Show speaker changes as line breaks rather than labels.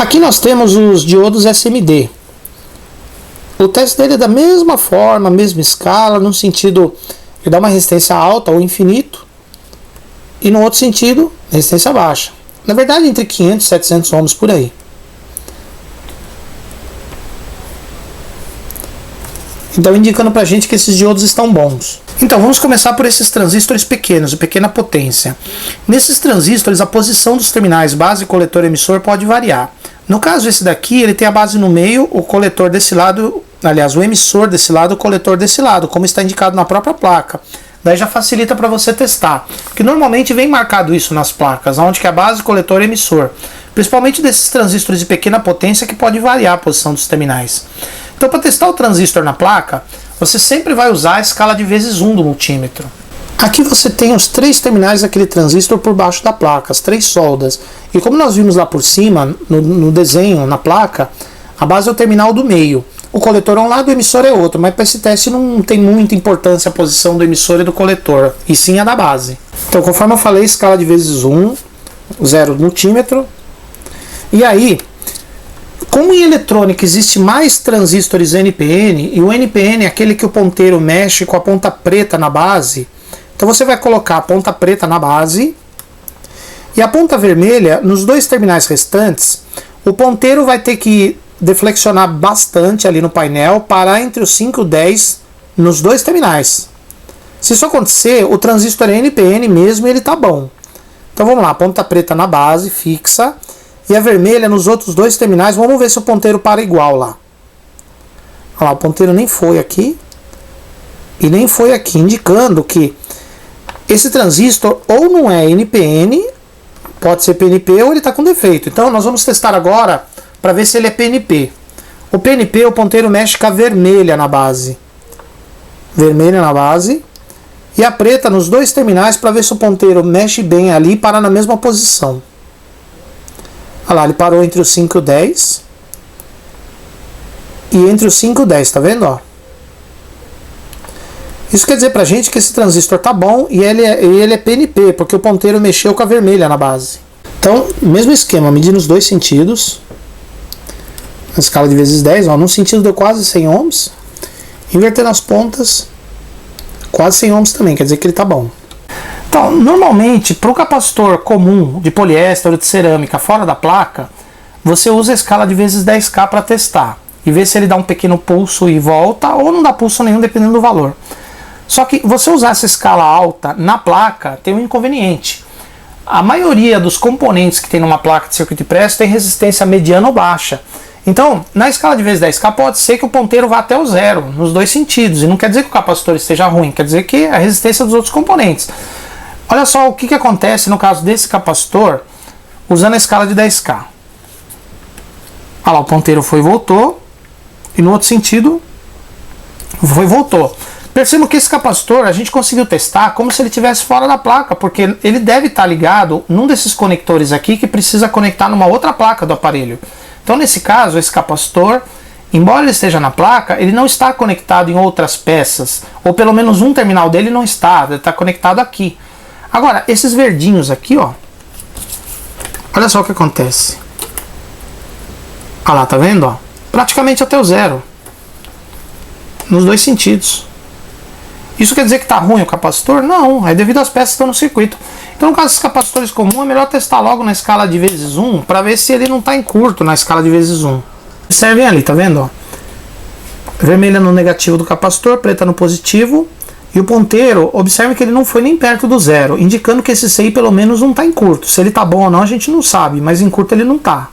Aqui nós temos os diodos SMD. O teste dele é da mesma forma, mesma escala, no sentido de dar uma resistência alta ou infinito, e no outro sentido, resistência baixa. Na verdade, entre 500 e 700 ohms por aí. Então, indicando pra gente que esses diodos estão bons. Então, vamos começar por esses transistores pequenos, de pequena potência. Nesses transistores, a posição dos terminais base, coletor e emissor pode variar. No caso esse daqui, ele tem a base no meio, o coletor desse lado, aliás, o emissor desse lado, o coletor desse lado, como está indicado na própria placa. Daí já facilita para você testar. Porque normalmente vem marcado isso nas placas, onde que é a base, coletor e emissor. Principalmente desses transistores de pequena potência que pode variar a posição dos terminais. Então, para testar o transistor na placa, você sempre vai usar a escala de vezes 1 do multímetro. Aqui você tem os 3 terminais daquele transistor por baixo da placa, as 3 soldas. E como nós vimos lá por cima, no desenho, na placa, a base é o terminal do meio. O coletor é um lado, o emissor é outro, mas para esse teste não tem muita importância a posição do emissor e do coletor, e sim a da base. Então, conforme eu falei, escala de vezes 1, 0 multímetro. E aí, como em eletrônica existe mais transistores NPN, e o NPN é aquele que o ponteiro mexe com a ponta preta na base, então você vai colocar a ponta preta na base e a ponta vermelha nos 2 terminais restantes. O ponteiro vai ter que deflexionar bastante ali no painel, parar entre os 5 e 10 nos 2 terminais. Se isso acontecer, o transistor é NPN mesmo e ele está bom. Então vamos lá, ponta preta na base, fixa. E a vermelha nos outros 2 terminais. Vamos ver se o ponteiro para igual lá. Olha lá, o ponteiro nem foi aqui e nem foi aqui, indicando que esse transistor ou não é NPN, pode ser PNP, ou ele está com defeito. Então nós vamos testar agora para ver se ele é PNP. O PNP, o ponteiro mexe com a vermelha na base. Vermelha na base. E a preta nos 2 terminais para ver se o ponteiro mexe bem ali e para na mesma posição. Olha lá, ele parou entre os 5 e o 10. E entre os 5 e o 10, tá vendo? Ó? Isso quer dizer pra gente que esse transistor tá bom e ele é PNP, porque o ponteiro mexeu com a vermelha na base. Então, mesmo esquema, medir nos 2 sentidos. Na escala de vezes 10, ó, num sentido deu quase 100 ohms. Invertendo as pontas, quase 100 ohms também, quer dizer que ele tá bom. Então, normalmente, para o capacitor comum de poliéster ou de cerâmica fora da placa, você usa a escala de vezes 10K para testar e ver se ele dá um pequeno pulso e volta, ou não dá pulso nenhum, dependendo do valor. Só que você usar essa escala alta na placa tem um inconveniente. A maioria dos componentes que tem numa placa de circuito impresso tem resistência mediana ou baixa. Então, na escala de vezes 10K pode ser que o ponteiro vá até o 0, nos 2 sentidos. E não quer dizer que o capacitor esteja ruim, quer dizer que a resistência dos outros componentes. Olha só o que acontece no caso desse capacitor usando a escala de 10K. Olha lá, o ponteiro foi e voltou, e no outro sentido foi e voltou. Perceba que esse capacitor a gente conseguiu testar como se ele estivesse fora da placa, porque ele deve estar ligado num desses conectores aqui que precisa conectar numa outra placa do aparelho. Então nesse caso, esse capacitor, embora ele esteja na placa, ele não está conectado em outras peças, ou pelo menos um terminal dele não está, ele está conectado aqui. Agora, esses verdinhos aqui, ó, olha só o que acontece. Olha lá, tá vendo? Ó? Praticamente até o 0. Nos 2 sentidos. Isso quer dizer que está ruim o capacitor? Não, é devido às peças que estão no circuito. Então, no caso dos capacitores comuns, é melhor testar logo na escala de vezes 1 para ver se ele não está em curto na escala de vezes 1. Observem ali, tá vendo? Ó? Vermelha no negativo do capacitor, preta no positivo. E o ponteiro, observe que ele não foi nem perto do 0, indicando que esse CI pelo menos não está em curto. Se ele está bom ou não, a gente não sabe, mas em curto ele não está.